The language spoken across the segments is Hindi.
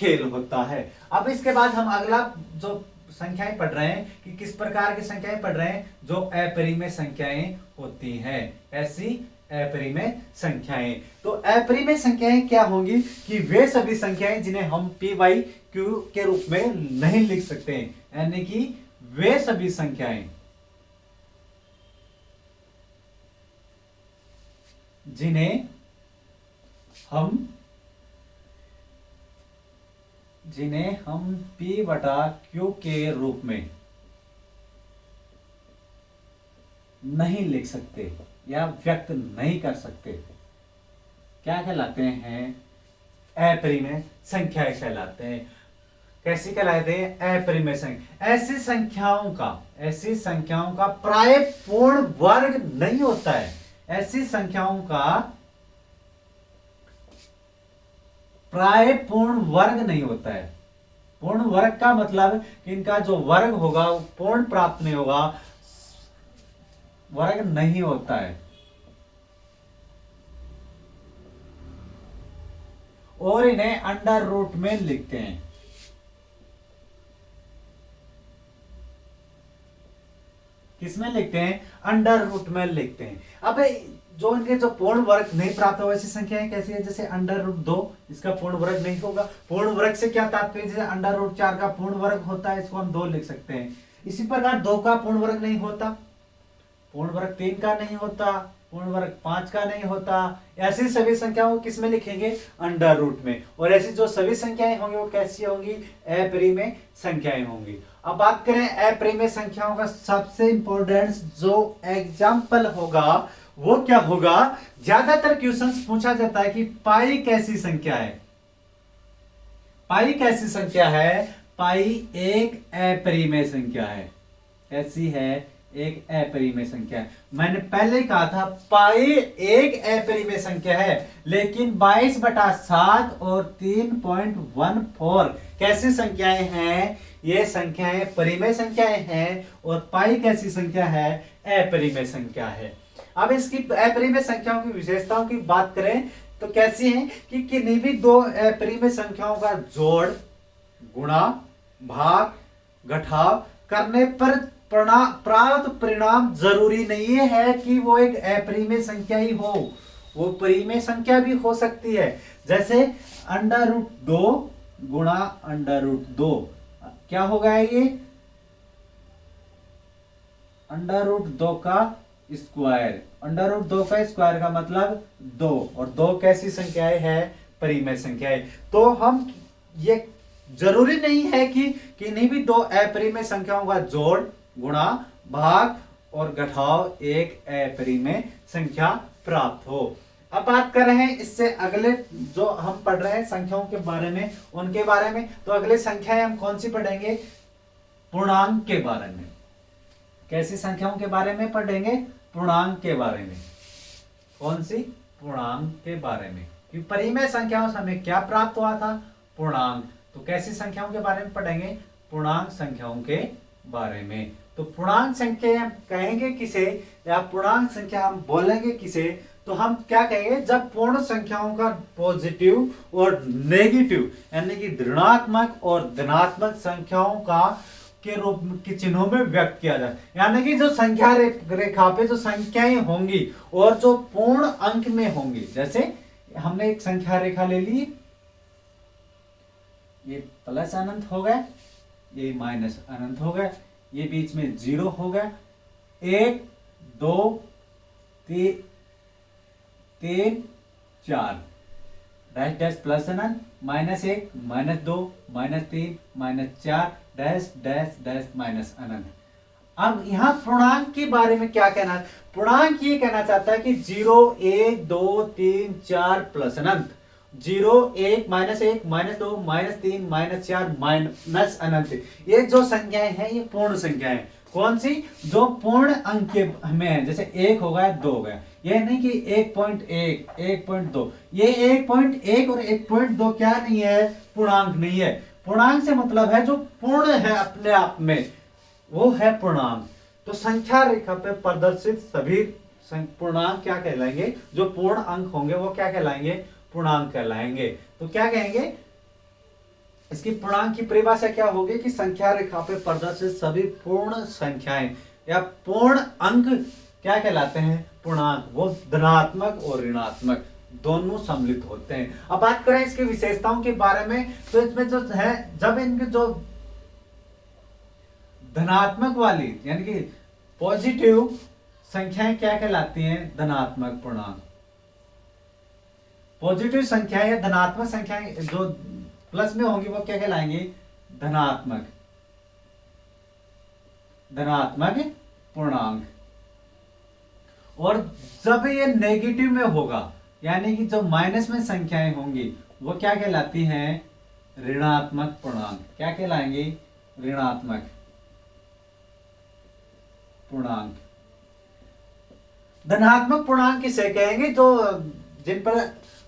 खेल होता है। अब इसके बाद हम अगला जो संख्याएं पढ़ रहे हैं कि किस प्रकार की संख्याएं पढ़ रहे हैं, जो अपरिमेय संख्याएं होती हैं, ऐसी अपरिमेय संख्याएं। तो अपरिमेय संख्याएं क्या होंगी कि वे सभी संख्याएं जिन्हें हम पी बाई क्यू के रूप में नहीं लिख सकते, यानी कि वे सभी संख्याएं जिन्हें हम P बटा Q के रूप में नहीं लिख सकते या व्यक्त नहीं कर सकते, क्या कहलाते हैं, अपरिमेय संख्याएं कहलाते हैं। कैसी कहलाते हैं, अपरिमेय संख्या। ऐसी संख्याओं का प्राय पूर्ण वर्ग नहीं होता है, ऐसी संख्याओं का प्राय पूर्ण वर्ग नहीं होता है। पूर्ण वर्ग का मतलब कि इनका जो वर्ग होगा वो पूर्ण प्राप्त नहीं होगा, वर्ग नहीं होता है। और इन्हें अंडर रूट में लिखते हैं। किसमें लिखते हैं, अंडर रूट में लिखते हैं। अब जो इनके जो पूर्ण वर्ग नहीं प्राप्त हो ऐसी संख्याएं कैसी है, जैसे अंडर रूट 2, इसका पूर्ण वर्ग नहीं होगा। पूर्ण वर्ग से क्या तात्पर्य, जैसे अंडर रूट 4 का पूर्ण वर्ग होता है, इसको हम 2 लिख सकते हैं। इसी प्रकार 2 का पूर्ण वर्ग नहीं होता, पूर्ण वर्ग 3 का नहीं होता, पूर्ण वर्ग 5 का नहीं होता। ऐसी सभी संख्याओं को किसमें लिखेंगे, अंडर रूट में। और ऐसी जो सभी संख्याएं होंगी वो कैसी होंगी, अपरिमेय संख्याएं होंगी। अब बात करें अपरिमेय संख्याओं का सबसे इंपॉर्टेंट जो एग्जाम्पल होगा वो क्या होगा, ज्यादातर क्वेश्चंस पूछा जाता है कि पाई कैसी संख्या है। पाई कैसी संख्या है, पाई एक अपरिमेय संख्या है। कैसी है, एक अपरिमेय संख्या है। मैंने पहले ही कहा था पाई एक अपरिमेय संख्या है, लेकिन 22/7 और 3.14 कैसी संख्याएं हैं, ये संख्याएं परिमेय संख्याएं हैं। और पाई कैसी संख्या है, अपरिमेय संख्या है। अब इसकी अपरिमेय संख्याओं की विशेषताओं की बात करें तो कैसी है कि किन्हीं भी 2 अपरिमेय संख्याओं का जोड़, गुणा, भाग, घटाव करने पर प्राप्त परिणाम जरूरी नहीं है कि वो एक अपरिमेय संख्या ही हो, वो परिमेय संख्या भी हो सकती है। जैसे अंडर रूट 2 गुणा अंडर रूट 2 क्या होगा, ये अंडर रूट 2 का स्क्वायर। अंडर रूट 2 का स्क्वायर का मतलब 2, और 2 कैसी संख्याएं है, परिमेय संख्याएं। तो हम ये जरूरी नहीं है कि किन्हीं भी 2 अपरिमेय संख्याओं का जोड़, गुणा, भाग और घटाव एक अपरिमेय संख्या प्राप्त हो। अब बात कर रहे हैं इससे अगले जो हम पढ़ रहे हैं संख्याओं के बारे में, उनके बारे में। तो अगले संख्याएं हम कौन सी पढ़ेंगे, पूर्णांक के बारे में। कैसी संख्याओं के बारे में पढ़ेंगे, पूर्णांक के बारे में। कौन सी, पूर्णांक के बारे में। कि परिमेय संख्याओं से हमें क्या प्राप्त हुआ था, पूर्णांक। तो कैसी संख्याओं के बारे में पढ़ेंगे, पूर्णांक संख्याओं के बारे में। तो पूर्णांक संख्या हम कहेंगे किसे, या पूर्णांक संख्या हम बोलेंगे किसे, तो हम क्या कहेंगे, जब पूर्ण संख्याओं का पॉजिटिव और नेगेटिव यानी कि ऋणात्मक और धनात्मक संख्याओं का के रूप के चिन्हों में व्यक्त किया जाए। यानी कि जो संख्या रेखा पे जो संख्याएं होंगी और जो पूर्ण अंक में होंगी, जैसे हमने एक संख्या रेखा ले ली, ये प्लस अनंत हो गया, ये माइनस अनंत हो गया, ये बीच में 0 हो गया, 1 2 3 4 डैश डैश प्लस अनंत, -1 -2 -3 -4 डैश डैश डैश माइनस अनंत। अब यहां पूर्णांक के बारे में क्या कहना है, पूर्णांक ये कहना चाहता है कि 0 1 2 3 4 प्लस अनंत, 0 1 -1 -2 -3 -4 माइनस अनंत। ये जो संख्याएं हैं ये पूर्ण संख्याएं हैं। कौन सी, जो पूर्ण अंक के में है, जैसे 1 हो गया 2 हो गया। ये नहीं कि 1.1 1.2, ये 1.1 और 1.2 क्या नहीं है, पूर्णांक नहीं है। पूर्णांक से मतलब है जो पूर्ण है अपने आप में, वो है पूर्णांक। तो संख्या रेखा पे प्रदर्शित सभी पूर्णांक क्या कहलाएंगे, जो पूर्ण अंक होंगे वो क्या कहलाएंगे, पूर्णांक कहलाएंगे। तो क्या कहेंगे, इसकी पूर्णांक की परिभाषा क्या होगी कि संख्या रेखा पे प्रदर्शित सभी पूर्ण संख्याएं या पूर्ण अंक क्या कहलाते हैं, पूर्णांक। वो धनात्मक और ऋणात्मक दोनों सम्मिलित होते हैं। अब बात करें इसकी विशेषताओं के बारे में, तो इसमें जो है, जब इनके जो धनात्मक वाली यानी कि पॉजिटिव संख्याएं क्या कहलाती हैं, धनात्मक पूर्णांक। पॉजिटिव संख्याएं या धनात्मक संख्याएं जो प्लस में होंगी वो क्या कहलाएंगी, धनात्मक पूर्णांक। और जब ये नेगेटिव में होगा यानी कि जो माइनस में संख्याएं होंगी वो क्या कहलाती हैं, ऋणात्मक पूर्णांक। क्या कहलाएंगी, ऋणात्मक पूर्णांक। धनात्मक पूर्णांक किसे कहेंगे, जो जिन पर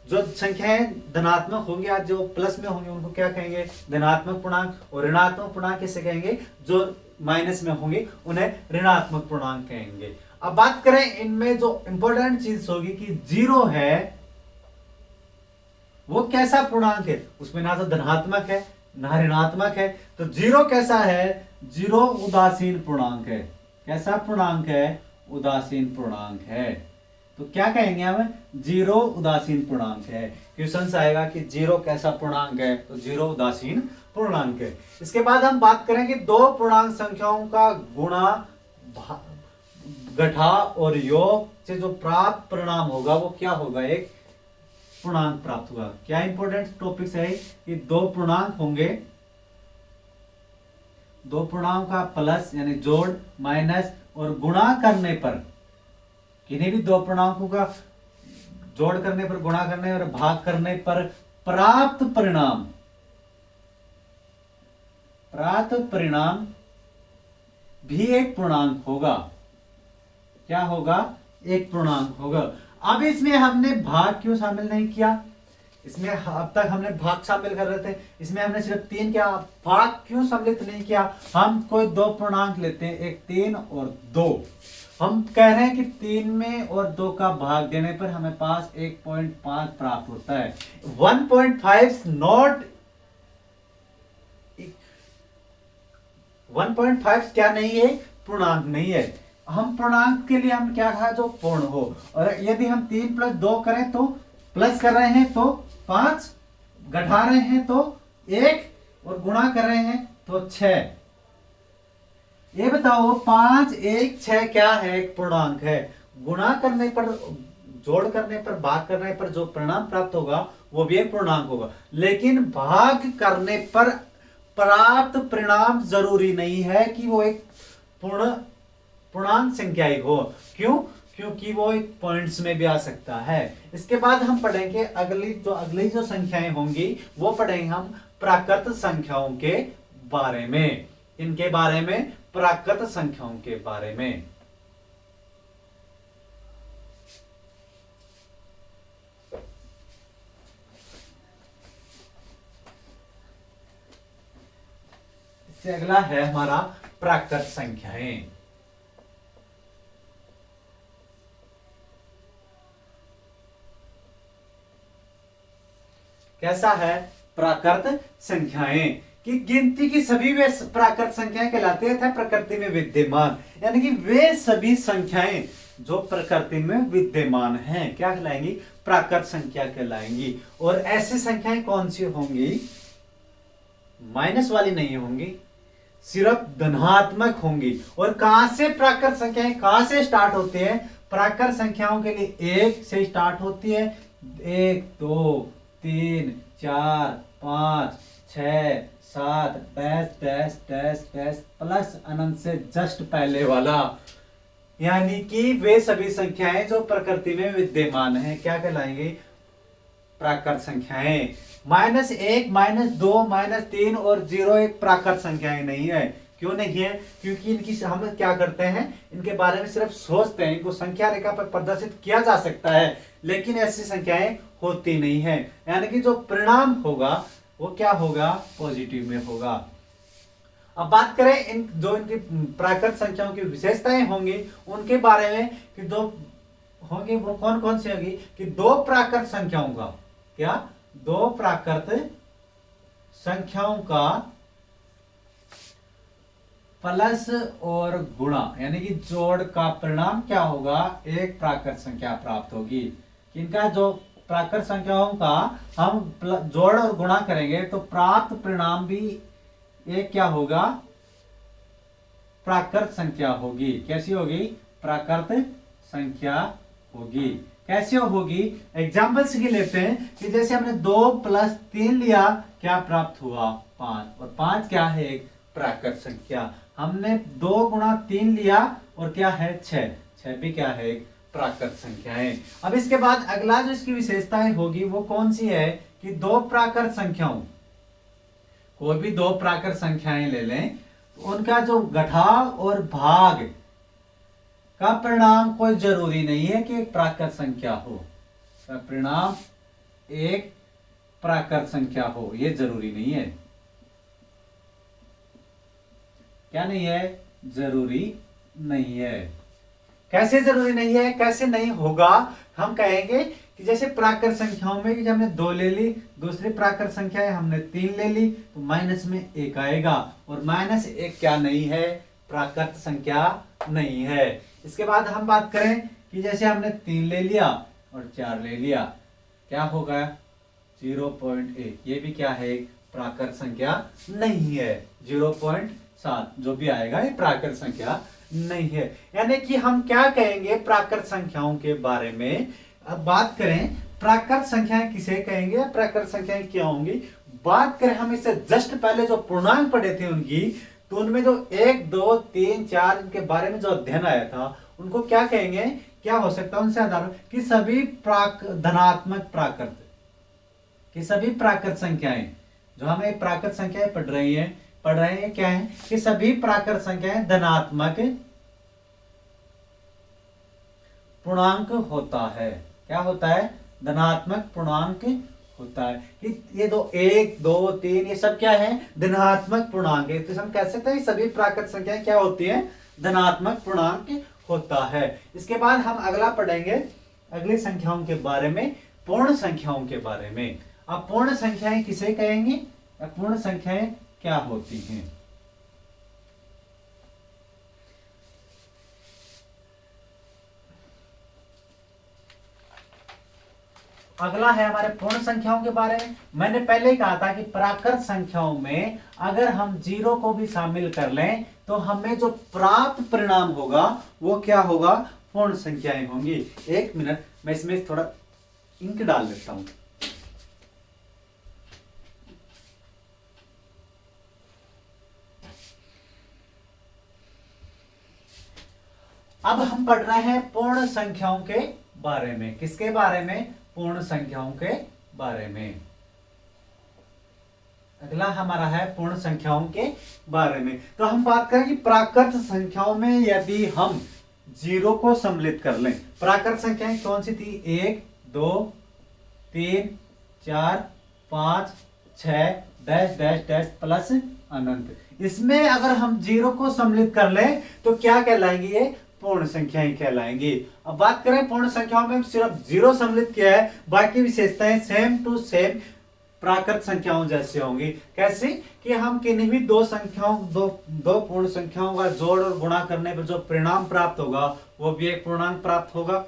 जो संख्याएं धनात्मक होंगी, आज जो प्लस में होंगे उनको क्या कहेंगे, धनात्मक पूर्णांक। और ऋणात्मक पूर्णांक किसे कहेंगे, जो माइनस में होंगे उन्हें ऋणात्मक पूर्णांक कहेंगे। अब बात करें इनमें जो इंपॉर्टेंट चीज होगी कि जीरो है वो कैसा पूर्णांक है, उसमें ना तो धनात्मक है ना ऋणात्मक है। तो जीरो कैसा है, जीरो उदासीन पूर्णांक है। कैसा पूर्णांक है, उदासीन पूर्णांक है। तो क्या कहेंगे हम, जीरो उदासीन पूर्णांक है। क्वेश्चन आएगा कि जीरो कैसा पूर्णांक है, तो जीरो उदासीन पूर्णांक है। इसके बाद हम बात करेंगे दो पूर्णांक संख्याओं का गुणा, घटाव और योग से जो प्राप्त परिणाम होगा वो क्या होगा, एक पूर्णांक प्राप्त होगा। क्या इंपॉर्टेंट टॉपिक्स है कि दो पूर्णांक होंगे, दो पूर्णांक का प्लस यानी जोड़, माइनस और गुणा करने पर, किन्हीं भी दो पूर्णांकों का जोड़ करने पर, गुणा करने और भाग करने पर प्राप्त परिणाम भी एक पूर्णांक होगा। क्या होगा, एक पूर्णांक होगा। अब इसमें हमने भाग क्यों शामिल नहीं किया, इसमें अब तक हमने भाग शामिल कर रहे थे, इसमें हमने सिर्फ 3 क्या, भाग क्यों सम्मिलित नहीं किया। हम कोई दो पूर्णांक लेते हैं, एक 3 और 2। हम कह रहे हैं कि 3 में और 2 का भाग देने पर हमें पास 1.5 प्राप्त होता है। 1.5 नॉट 1.5 क्या नहीं है, पूर्णांक नहीं है। हम पूर्णांक के लिए हम क्या कहा, जो पूर्ण हो। और यदि हम 3 + 2 करें तो प्लस कर रहे हैं तो 5, घटा रहे हैं तो 1 और गुणा कर रहे हैं तो 6। ये बताओ 5, 1, 6 क्या है, एक पूर्णांक है। गुणा करने पर, जोड़ करने पर, भाग करने पर जो परिणाम प्राप्त होगा वो भी एक पूर्णांक होगा। लेकिन भाग करने पर प्राप्त परिणाम जरूरी नहीं है कि वो एक पूर्णांक संख्या ही हो। क्यों, क्योंकि वो एक पॉइंट्स में भी आ सकता है। इसके बाद हम पढ़ेंगे अगली जो संख्याएं होंगी वो पढ़ेंगे हम प्राकृत संख्याओं के बारे में। इनके बारे में, प्राकृत संख्याओं के बारे में। इससे अगला है हमारा प्राकृत संख्याएं। कैसा है, प्राकृत संख्याएं कि गिनती की सभी वे प्राकृत संख्याएं कहलाती है प्रकृति में विद्यमान, यानी कि वे सभी संख्याएं जो प्रकृति में विद्यमान हैं क्या कहलाएंगी, प्राकृत संख्या कहलाएंगी। और ऐसी संख्याएं कौन सी होंगी, माइनस वाली नहीं होंगी, सिर्फ धनात्मक होंगी। और कहां से प्राकृत संख्याएं कहां से स्टार्ट होती है, प्राकृत संख्याओं के लिए 1 से स्टार्ट होती है। 1, 2, 3, 4, 5, 6, 7 dash dash dash dash plus अनंत से जस्ट पहले वाला, यानी कि वे सभी संख्याएं जो प्रकृति में विद्यमान हैं क्या कहलाएंगी, प्राकृत संख्याएं। -1, -2, -3 और 0 एक प्राकृत संख्याएं नहीं है। क्यों नहीं है, क्योंकि इनकी हम क्या करते हैं, इनके बारे में सिर्फ सोचते हैं, इनको संख्या रेखा पर प्रदर्शित किया जा सकता है लेकिन ऐसी संख्याएं होती नहीं है। यानी कि जो परिणाम होगा वो क्या होगा, पॉजिटिव में होगा। अब बात करें इनकी प्राकृत संख्याओं की विशेषताएं होंगी उनके बारे में कि दो होंगी, वो कौन कौन सी होगी कि दो प्राकृत संख्याओं का क्या, दो प्राकृत संख्याओं का प्लस और गुणा यानी कि जोड़ का परिणाम क्या होगा, एक प्राकृत संख्या प्राप्त होगी। इनका जो प्राकृत संख्याओं का हम जोड़ और गुणा करेंगे तो प्राप्त परिणाम भी एक क्या होगा, प्राकृत संख्या होगी। कैसी होगी, प्राकृत संख्या होगी। कैसे होगी, एग्जाम्पल्स के लेते हैं कि जैसे हमने 2 + 3 लिया, क्या प्राप्त हुआ, 5, और 5 क्या है, एक प्राकृत संख्या। हमने 2 × 3 लिया और क्या है, 6 भी क्या है, एक प्राकृत संख्या है। अब इसके बाद अगला जो इसकी विशेषताएं होगी वो कौन सी है कि 2 प्राकृत संख्याओं, कोई भी 2 प्राकृत संख्याएं ले लें, उनका जो घटाव और भाग का परिणाम कोई जरूरी नहीं है कि एक प्राकृत संख्या हो, का परिणाम एक प्राकृत संख्या हो, यह जरूरी नहीं है। क्या नहीं है, जरूरी नहीं है। कैसे जरूरी नहीं है, कैसे नहीं होगा, हम कहेंगे कि जैसे प्राकृत संख्याओं में कि हमने 2 ले ली, दूसरी प्राकृत संख्या है हमने 3 ले ली, तो माइनस में 1 आएगा, और -1 क्या नहीं है, प्राकृत संख्या नहीं है। इसके बाद हम बात करें कि जैसे हमने 3 ले लिया और 4 ले लिया, क्या होगा, 0.1, ये भी क्या है, प्राकृत संख्या नहीं है। 0.7 जो भी आएगा ये प्राकृत संख्या नहीं है। यानी कि हम क्या कहेंगे प्राकृत संख्याओं के बारे में। अब बात करें प्राकृत संख्याएं किसे कहेंगे या प्राकृत संख्याएं क्या होंगी, बात करें हम इससे जस्ट पहले जो पूर्णांक पढ़े थे उनकी, तो उनमें जो 1, 2, 3, 4 इनके बारे में जो अध्ययन आया था उनको क्या कहेंगे, क्या हो सकता है उनसे आधार कि सभी धनात्मक प्राकृत कि सभी प्राकृत संख्याएं, जो हमें प्राकृत संख्याएं पढ़ रहे हैं क्या है कि सभी प्राकृत संख्याएं धनात्मक पूर्णांक होता है। क्या होता है, धनात्मक पूर्णांक होता है। कि ये 1, 2, 3 ये सब क्या है, धनात्मक पूर्णांक है। तो हम कह सकते हैं सभी प्राकृत संख्याएं क्या होती हैं, धनात्मक पूर्णांक होता है। इसके बाद हम अगला पढ़ेंगे अगली संख्याओं के बारे में, पूर्ण संख्याओं के बारे में। अब पूर्ण संख्याएं किसे कहेंगे, पूर्ण संख्याएं क्या होती हैं। अगला है हमारे पूर्ण संख्याओं के बारे में। मैंने पहले ही कहा था कि प्राकृत संख्याओं में अगर हम 0 को भी शामिल कर लें तो हमें जो प्राप्त परिणाम होगा वो क्या होगा, पूर्ण संख्याएं होंगी। 1 मिनट, मैं इसमें थोड़ा इंक डाल देता हूं। अब हम पढ़ रहे हैं पूर्ण संख्याओं के बारे में। किसके बारे में, पूर्ण संख्याओं के बारे में। अगला हमारा है पूर्ण संख्याओं के बारे में। तो हम बात करें कि प्राकृत संख्याओं में यदि हम 0 को सम्मिलित कर लें, प्राकृत संख्याएं कौन सी थी, 1, 2, 3, 4, 5, 6 डैश डैश डैश प्लस अनंत। इसमें अगर हम 0 को सम्मिलित कर लें तो क्या कहलाएंगी, ये पूर्ण संख्याएं कहलाएंगी। अब बात करें पूर्ण संख्याओं में सिर्फ 0 सम्मिलित किया है, बाकी विशेषताएं सेम टू सेम प्राकृत संख्याओं जैसे होंगी। कैसे कि हम किन्हीं भी दो पूर्ण संख्याओं का जोड़ और गुणा करने पर जो परिणाम प्राप्त होगा वो भी एक पूर्णांक प्राप्त होगा,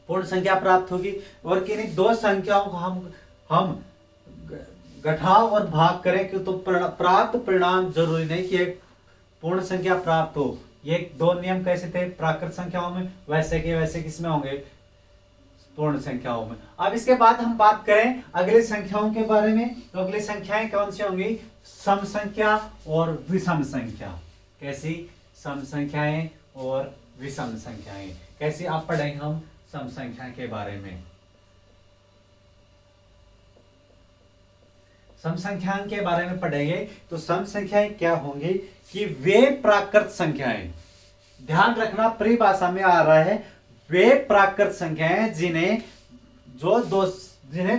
पूर्ण संख्या प्राप्त होगी। और किन्हीं 2 संख्याओं को हम घटाव और भाग करें कि तो प्राप्त परिणाम जरूरी नहीं कि एक पूर्ण संख्या प्राप्त हो। ये 2 नियम कैसे थे प्राकृत संख्याओं में, वैसे के वैसे किसमें होंगे, पूर्ण संख्याओं में। अब इसके बाद हम बात करें अगली संख्याओं के बारे में, तो अगली संख्याएं कौन सी होंगी, सम संख्या और विषम संख्या। कैसी, सम संख्याएं और विषम संख्याएं। कैसे आप पढ़ेंगे हम सम संख्या के बारे में। सम संख्याओं के बारे में पढ़ेंगे तो सम संख्याएं क्या होंगी कि वे प्राकृत संख्याएं, ध्यान रखना परिभाषा में आ रहा है, वे प्राकृत संख्याएं जिन्हें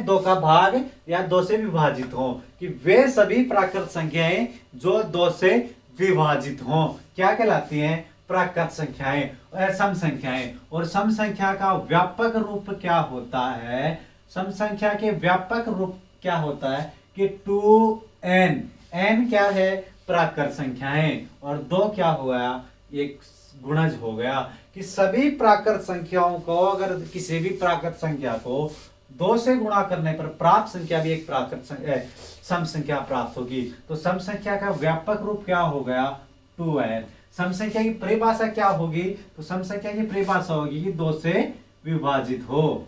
2 का भाग या 2 से विभाजित हो, कि वे सभी प्राकृत संख्याएं जो 2 से विभाजित हो क्या कहलाती हैं, प्राकृत संख्याएं, सम संख्याएं। और सम संख्या का व्यापक रूप क्या होता है, सम संख्या के व्यापक रूप क्या होता है कि कि 2n, n क्या है, प्राकृत संख्याएं, और 2 क्या हो गया, एक गुणज हो गया। कि सभी प्राकृत संख्याओं को, अगर किसी भी प्राकृत संख्या को 2 से गुणा करने पर प्राप्त संख्या भी एक प्राकृत सम संख्या प्राप्त होगी। तो सम संख्या का व्यापक रूप क्या हो गया, 2n। सम संख्या की परिभाषा क्या होगी, तो सम संख्या की परिभाषा होगी कि 2 से विभाजित हो।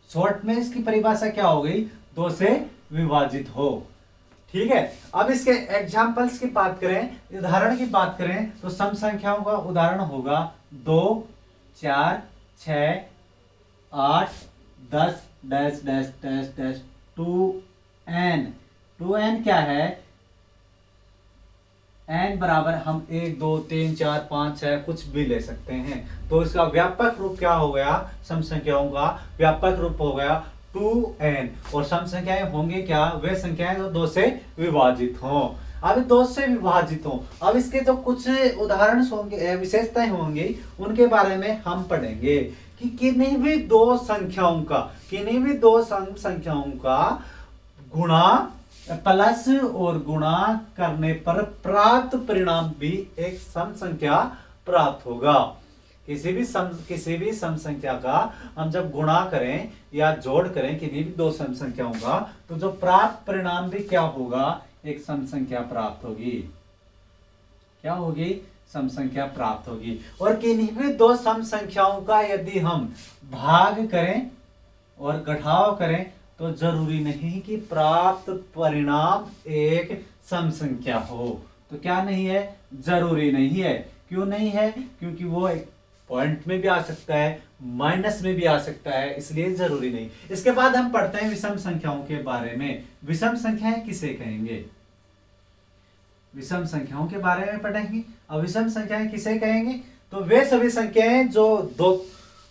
शॉर्ट में इसकी परिभाषा क्या हो गई, 2 से विभाजित हो। ठीक है, अब इसके एग्जाम्पल्स की बात करें, उदाहरण की बात करें, तो सम संख्याओं का उदाहरण होगा 2, 4, 6, 8, 10 dash dash dash dash 2n। 2n क्या है, n बराबर हम 1, 2, 3, 4, 5, 6 कुछ भी ले सकते हैं। तो इसका व्यापक रूप क्या हो गया, सम संख्याओं का व्यापक रूप हो गया 2n। और सम संख्याएं होंगी क्या, वे संख्याएं जो 2 से विभाजित हों। अब 2 से विभाजित हों, अब इसके जो कुछ उदाहरण होंगे, विशेषताएं होंगी, उनके बारे में हम पढ़ेंगे कि किन्हीं भी दो संख्याओं का गुणा प्लस और गुणा करने पर प्राप्त परिणाम भी एक सम संख्या प्राप्त होगा। किसी भी सम संख्या का हम जब गुणा करें या जोड़ करें किन्हीं भी दो सम संख्याओं का, तो जो प्राप्त परिणाम भी क्या होगा, एक सम संख्या प्राप्त होगी। क्या होगी, सम संख्या प्राप्त होगी। और किन्हीं भी दो सम संख्याओं का यदि हम भाग करें और घटाव करें, तो जरूरी नहीं कि प्राप्त परिणाम एक सम संख्या हो। तो क्या नहीं है, जरूरी नहीं है। क्यों नहीं है, क्योंकि वो एक पॉइंट में भी आ सकता है, माइनस में भी आ सकता है, इसलिए जरूरी नहीं। इसके बाद हम पढ़ते हैं विषम संख्याओं के बारे में। विषम संख्याएं किसे कहेंगे, विषम संख्याओं के बारे में पढ़ेंगे। अब विषम संख्याएं किसे कहेंगे, तो वे सभी संख्याएं जो दो,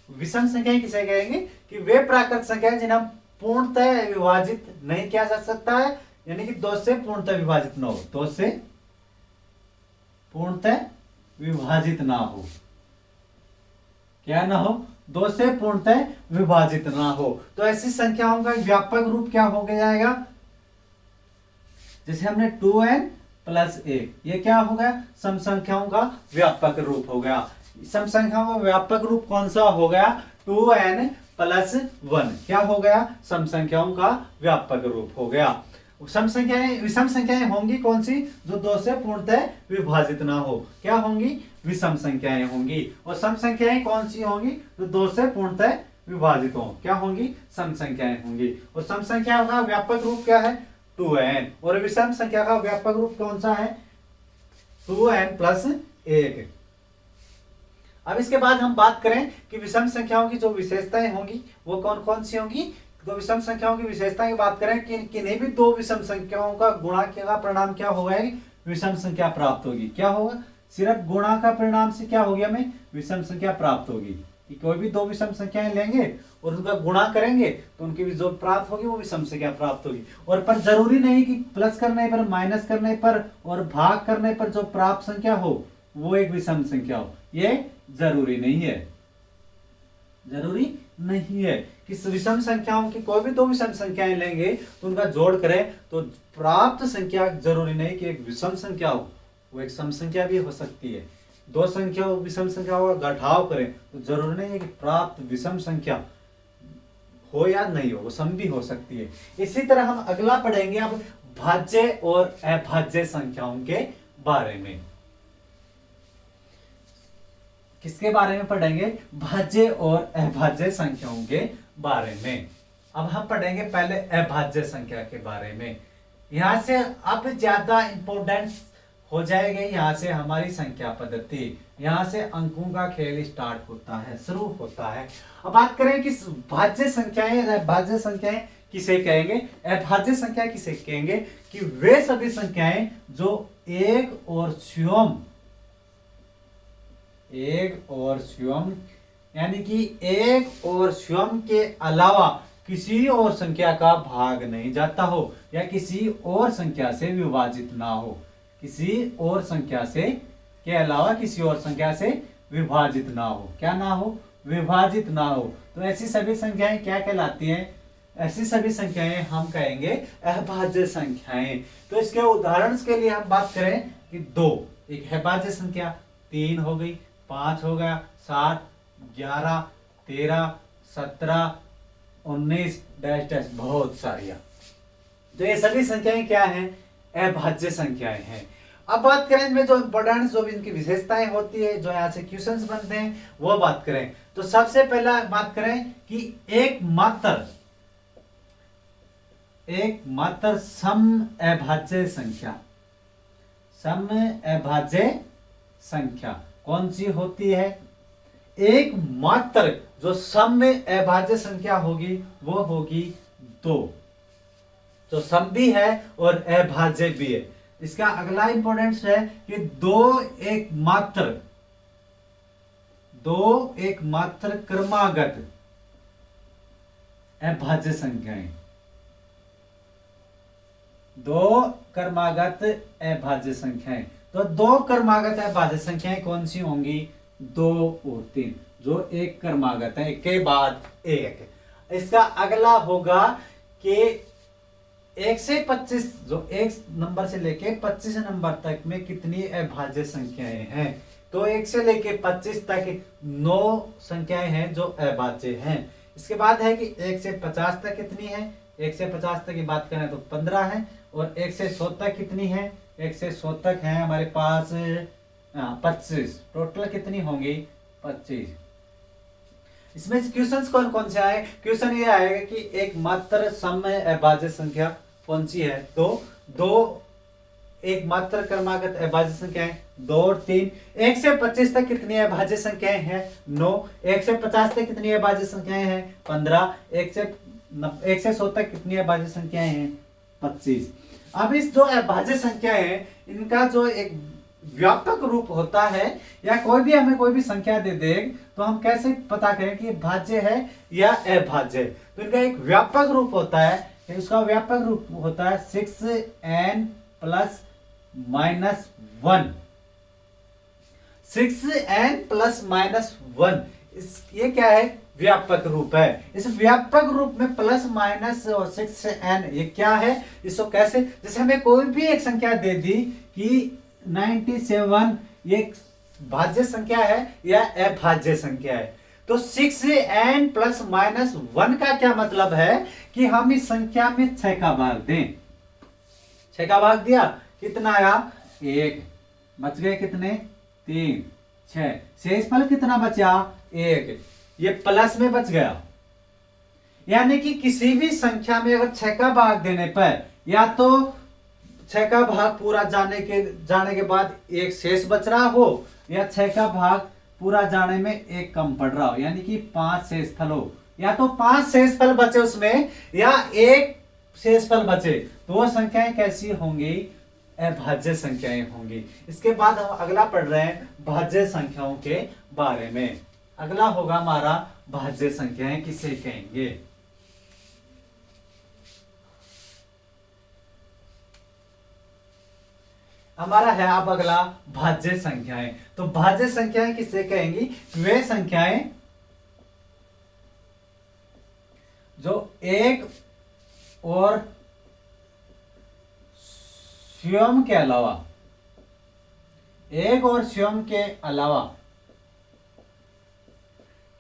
विषम संख्याएं किसे कहेंगे कि वे प्राकृत संख्याएं जिन्हें पूर्णतः विभाजित नहीं किया जा सकता है, यानी कि 2 से पूर्णतः विभाजित ना हो, 2 से पूर्णतः विभाजित ना हो। क्या ना हो, 2 से पूर्णतः विभाजित ना हो। तो ऐसी संख्याओं का व्यापक रूप क्या हो जाएगा, जैसे हमने 2n प्लस 1, ये क्या हो गया, सम संख्याओं का व्यापक रूप हो गया। सम संख्याओं का व्यापक रूप कौन सा हो गया, 2n प्लस 1 क्या हो गया, सम संख्याओं का व्यापक रूप हो गया। सम संख्याएं, विषम संख्याएं होंगी कौन सी, जो 2 से पूर्णतः विभाजित ना हो, क्या होंगी, विषम संख्याएं होंगी। और सम संख्याएं कौन सी होंगी, जो 2 से पूर्णतः विभाजित हो, क्या होंगी, सम संख्याएं होंगी। और सम संख्याओं का व्यापक रूप क्या है, 2n। और विषम संख्या का व्यापक रूप कौन सा है, 2n प्लस 1। अब इसके बाद हम बात करें कि विषम संख्याओं की जो विशेषताएं होंगी वो कौन कौन सी होंगी। तो विषम संख्याओं की विशेषताएं की बात करें कि किन्हीं भी दो विषम संख्याओं का गुणा का परिणाम क्या होगा, विषम संख्या प्राप्त होगी। क्या होगा, सिर्फ गुणा का परिणाम से क्या होगी, हमें विषम संख्या प्राप्त होगी। कि कोई भी दो विषम संख्याएं लेंगे और उनका गुणा करेंगे तो उनकी जो प्राप्त होगी वो विषम संख्या प्राप्त होगी। और पर जरूरी नहीं कि प्लस करने पर, माइनस करने पर और भाग करने पर जो प्राप्त संख्या हो वो एक विषम संख्या हो, ये जरूरी नहीं है। जरूरी नहीं है कि विषम संख्याओं की कोई भी दो विषम संख्याएं लेंगे तो उनका जोड़ करें तो प्राप्त संख्या जरूरी नहीं कि एक विषम संख्या हो, वो एक सम संख्या भी हो सकती है। दो संख्या विषम संख्याओं का घटाव करें तो जरूरी नहीं है कि प्राप्त विषम संख्या हो या नहीं हो, वो सम भी हो सकती है। इसी तरह हम अगला पढ़ेंगे अब भाज्य और अभाज्य संख्याओं के बारे में। किसके बारे में पढ़ेंगे, भाज्य और अभाज्य संख्याओं के बारे में। अब हम पढ़ेंगे पहले अभाज्य संख्या के बारे में। यहां से अब ज्यादा इंपॉर्टेंट हो जाएगा, यहां से हमारी संख्या पद्धति, यहां से अंकों का खेल स्टार्ट होता है, शुरू होता है। अब बात करें कि भाज्य संख्याएं, अभाज्य संख्याएं किसे कहेंगे। अभाज्य संख्या किसे कहेंगे कि वे सभी संख्याएं जो एक और स्वयं यानी कि एक और स्वयं के अलावा किसी और संख्या का भाग नहीं जाता हो या किसी और संख्या से विभाजित ना हो, किसी और संख्या से के अलावा किसी और संख्या से विभाजित ना हो। क्या ना हो, विभाजित ना हो, तो ऐसी सभी संख्याएं क्या कहलाती हैं? ऐसी सभी संख्याएं हम कहेंगे अभाज्य संख्याएं। तो इसके उदाहरण के लिए हम बात करें कि 2 एक अभाज्य संख्या, 3 हो गई, 5 हो गया, 7, 11, 13, 17, 19 डैश डैश बहुत सारी। तो ये सभी संख्याएं क्या हैं? अभाज्य संख्याएं हैं। अब बात करें इनमें जो इंपॉर्टेंट जो इनकी विशेषताएं होती है, जो यहाँ से क्वेश्चंस बनते हैं, वो बात करें तो सबसे पहला बात करें कि एक मात्र सम अभाज्य संख्या, सम अभाज्य संख्या कौन सी होती है? एक मात्र जो सम अभाज्य संख्या होगी वो होगी 2, जो सम भी है और अभाज्य भी है। इसका अगला इंपॉर्टेंस है कि दो एक मात्र क्रमागत अभाज्य संख्याएं, 2 क्रमागत अभाज्य संख्याएं। तो 2 क्रमागत अभाज्य संख्याएं कौन सी होंगी? 2 और 3, जो एक क्रमागत है, एक के बाद एक। इसका अगला होगा कि 1 से 25, जो 1 नंबर से लेके 25 नंबर तक में कितनी अभाज्य संख्याएं हैं? तो 1 से लेके 25 तक 9 संख्याएं हैं जो अभाज्य हैं। इसके बाद है कि 1 से 50 तक कितनी है? 1 से 50 तक की बात करें तो 15 है। और 1 से 100 तक कितनी है? 1 से 100 तक है हमारे पास 25। टोटल कितनी होंगी? 25। इसमें क्वेश्चंस कौन कौन से आए? क्वेश्चन ये आएगा कि एक मात्र सम अभाज्य संख्या कौन सी है? 2 एक मात्र क्रमागत अभाज्य संख्याएं 2 और 3। 1 से 25 तक कितनी अभाज्य संख्याएं हैं? 9। 1 से 50 तक कितनी अभाज्य संख्याएं हैं? 15। 1 से 100 तक कितनी अभाज्य संख्याएं हैं? 25। अब इस जो अभाज्य संख्याएं हैं, इनका जो एक व्यापक रूप होता है, या कोई भी हमें कोई भी संख्या दे दे तो हम कैसे पता करें कि भाज्य है या अभाज्य? तो इनका एक व्यापक रूप होता है, इसका व्यापक रूप होता है 6n + -1। 6n + -1, ये क्या है? व्यापक रूप है। इस व्यापक रूप में प्लस माइनस और 6n ये क्या है? इसको कैसे, जैसे हमें कोई भी एक संख्या दे दी कि 97, ये भाज्य संख्या है या अभाज्य संख्या है? तो 6n + -1 का क्या मतलब है कि हम इस संख्या में 6 का भाग दें। 6 का भाग दिया, कितना आया? 1। बच गए कितने? 3, 6। शेषफल कितना बचा? 1। ये प्लस में बच गया। यानी कि किसी भी संख्या में अगर 6 का भाग देने पर, या तो 6 का भाग पूरा जाने के बाद एक शेष बच रहा हो, या 6 का भाग पूरा जाने में एक कम पड़ रहा हो, यानी कि 5 शेषफल हो। या तो 5 शेषफल बचे उसमें, या एक शेषफल बचे, तो वो संख्याएं कैसी होंगी? अभाज्य संख्याएं होंगी। इसके बाद हम अगला पढ़ रहे हैं भाज्य संख्याओं के बारे में। अगला होगा हमारा भाज्य संख्याएं किसे कहेंगे? हमारा है अब अगला भाज्य संख्याएं। तो भाज्य संख्याएं किसे कहेंगी? वे संख्याएं जो एक और स्वयं के अलावा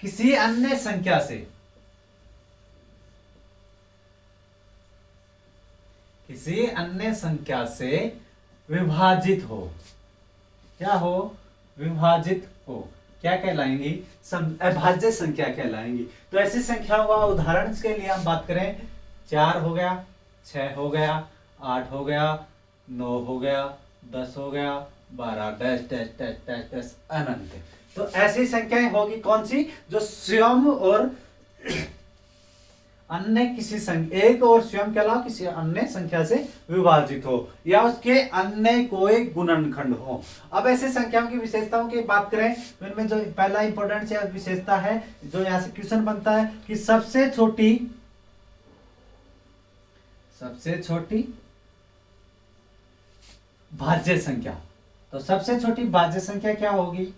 किसी अन्य संख्या से विभाजित हो। क्या हो? विभाजित हो। क्या कहलाएंगी? अभाज्य संख्या कहलाएंगी। तो ऐसी संख्याओं का उदाहरण के लिए हम बात करें, 4 हो गया, 6 हो गया, 8 हो गया, 9 हो गया, 10 हो गया, 12 dash dash dash dash dash अनंत। तो ऐसी संख्याएं होगी कौन सी? जो स्वयं और अन्य किसी एक और स्वयं के अलावा किसी अन्य संख्या से विभाजित हो, या उसके अन्य कोई गुणनखंड हो। अब ऐसे संख्याओं की विशेषताओं की बात करें तो इनमें जो पहला इंपॉर्टेंट विशेषता है, जो यहाँ से क्वेश्चन बनता है कि सबसे छोटी भाज्य संख्या। तो सबसे छोटी भाज्य संख्या क्या होगी?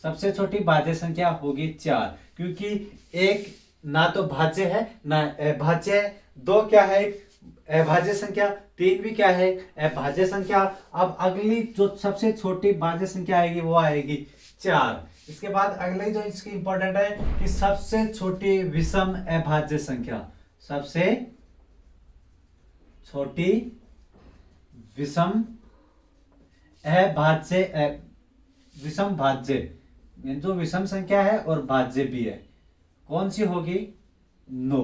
सबसे छोटी भाज्य संख्या होगी 4, क्योंकि एक ना तो भाज्य है ना अभाज्य है। 2 क्या है? अभाज्य संख्या। 3 भी क्या है? अभाज्य संख्या। अब अगली जो सबसे छोटी भाज्य संख्या आएगी वो आएगी 4। इसके बाद अगली जो इसकी इंपॉर्टेंट है कि सबसे छोटी विषम अभाज्य संख्या, सबसे छोटी विषम अभाज्य, विषम भाज्य, जो विषम संख्या है और भाज्य भी है, कौन सी होगी? 9।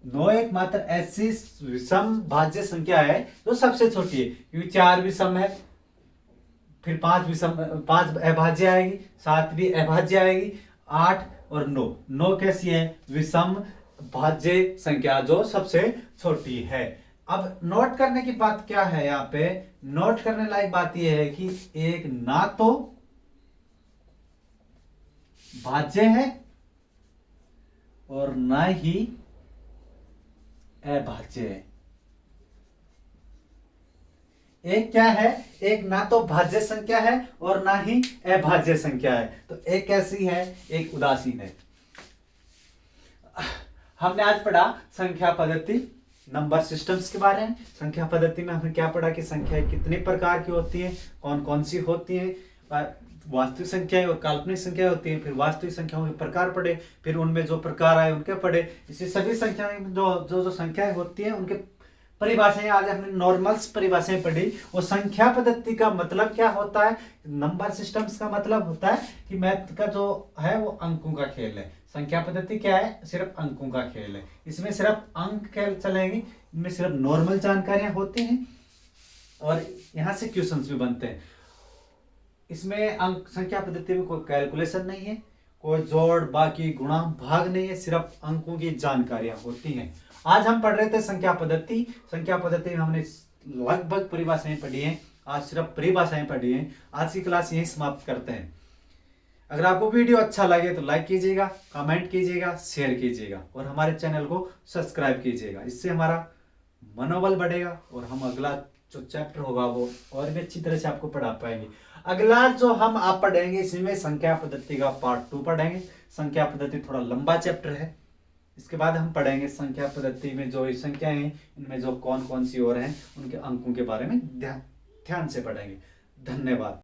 9 एकमात्र ऐसी विषम भाज्य संख्या है जो सबसे छोटी है, क्योंकि 4 विषम है, फिर 5 अभाज्य आएगी, 7 भी अभाज्य आएगी, 8 और 9। 9 कैसी है? विषम भाज्य संख्या जो सबसे छोटी है। अब नोट करने की बात क्या है? यहाँ पे नोट करने लायक बात यह है कि एक ना तो भाज्य है और ना ही अभाज्य है। एक क्या है? एक ना तो भाज्य संख्या है और ना ही अभाज्य संख्या है। तो एक कैसी है? एक उदासीन है। हमने आज पढ़ा संख्या पद्धति, नंबर सिस्टम्स के बारे में। संख्या पद्धति में हमने क्या पढ़ा कि संख्याएं कितने प्रकार की होती हैं, कौन कौन सी होती हैं, वास्तविक संख्याएं और काल्पनिक संख्याएं होती हैं। फिर वास्तविक संख्याओं के प्रकार पढ़े, फिर उनमें जो प्रकार आए उनके पढ़े। इसी सभी संख्याएं जो संख्याएं होती हैं उनके परिभाषाएं आज हमने नॉर्मल्स परिभाषाएं पढ़ी। और संख्या पद्धति का मतलब क्या होता है? नंबर सिस्टम्स का मतलब होता है कि मैथ का जो है वो अंकों का खेल है। संख्या पद्धति क्या है? सिर्फ अंकों का खेल है। इसमें सिर्फ अंक खेल चलेंगे, इनमें सिर्फ नॉर्मल जानकारियां होती हैं और यहां से क्वेश्चंस भी बनते हैं। इसमें अंक संख्या पद्धति में कोई कैलकुलेशन नहीं है, कोई जोड़ बाकी गुणा भाग नहीं है, सिर्फ अंकों की जानकारियां होती हैं। आज हम पढ़ रहे थे संख्या पद्धति। संख्या पद्धति में हमने लगभग परिभाषाएं पढ़ी हैं, आज सिर्फ परिभाषाएं पढ़ी हैं। आज की क्लास यही समाप्त करते हैं। अगर आपको वीडियो अच्छा लगे तो लाइक कीजिएगा, कमेंट कीजिएगा, शेयर कीजिएगा और हमारे चैनल को सब्सक्राइब कीजिएगा। इससे हमारा मनोबल बढ़ेगा और हम अगला जो चैप्टर होगा वो और भी अच्छी तरह से आपको पढ़ा पाएंगे। अगला जो हम आप पढ़ेंगे इसमें संख्या पद्धति का पार्ट 2 पढ़ेंगे। संख्या पद्धति थोड़ा लंबा चैप्टर है। इसके बाद हम पढ़ेंगे संख्या पद्धति में जो संख्याएं हैं इनमें जो कौन कौन सी और हैं उनके अंकों के बारे में ध्यान से पढ़ेंगे। धन्यवाद।